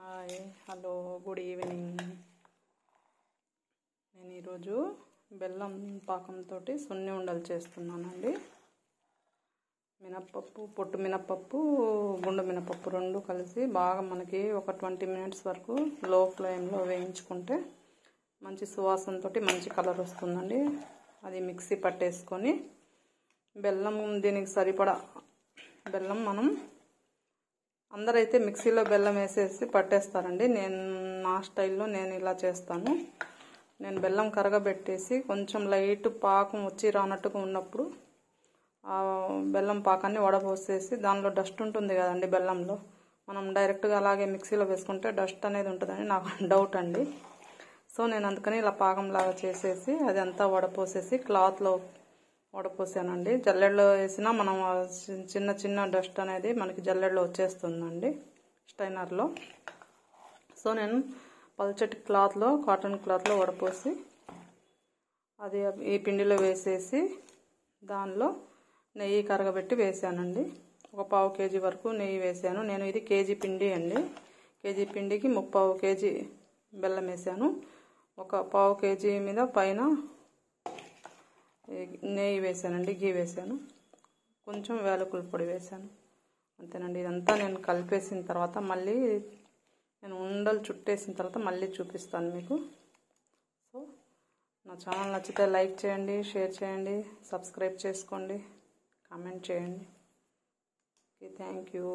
Hi hello good evening. నేను ఈరోజు బెల్లం పాకంతో సున్ని ఉండలు చేస్తున్నానండి. మినప్పప్పు, పొట్టు మినప్పప్పు, గుండు మినప్పప్పు రెండు కలిసి బాగా మనకి ఒక 20 మినిట్స్ వరకు లో ఫ్లేమ్లో వేయించుకుంటే మంచి సువాసనతో మంచి కలర్ వస్తుందండి. అది మిక్సీ పట్టేసుకొని బెల్లం దీనికి సరిపడా బెల్లం మనం అందరైతే మిక్సీలో బెల్లం వేసేసి పట్టేస్తారండి. నా స్టైల్లో నేను ఇలా చేస్తాను. నేను బెల్లం కరగబెట్టేసి కొంచెం లైట్ పాకం వచ్చి రానట్టుగా ఉన్నప్పుడు ఆ బెల్లం పాకాన్ని వడపోసేసి, దానిలో డస్ట్ ఉంటుంది కదండి బెల్లంలో, మనం డైరెక్ట్గా అలాగే మిక్సీలో వేసుకుంటే డస్ట్ అనేది ఉంటుందని నాకు డౌట్ అండి. సో నేను అందుకని ఇలా పాకంలాగా చేసేసి అది అంతా వడపోసేసి క్లాత్లో వడపోసానండి. జల్లెడలో వేసినా మనం చిన్న చిన్న డస్ట్ అనేది మనకి జల్లెడలో వచ్చేస్తుందండి స్టైనర్లో. సో నేను పల్చటి క్లాత్లో, కాటన్ క్లాత్లో వడపోసి అది ఈ పిండిలో వేసేసి దానిలో నెయ్యి కరగబెట్టి వేసానండి. ఒక పావు కేజీ వరకు నెయ్యి వేసాను. నేను ఇది కేజీ పిండి అండి. కేజీ పిండికి 3/4 కేజీ బెల్లం వేసాను. ఒక పావు కేజీ మీద పైన నెయ్యి వేసానండి, గీ వేసాను, కొంచెం వేలకుల పొడి వేసాను, అంతేనండి. ఇదంతా నేను కలిపేసిన తర్వాత మళ్ళీ నేను ఉండలు చుట్టేసిన తర్వాత మళ్ళీ చూపిస్తాను మీకు. సో నా ఛానల్ నచ్చితే లైక్ చేయండి, షేర్ చేయండి, సబ్స్క్రైబ్ చేసుకోండి, కామెంట్ చేయండి. Okay, thank you.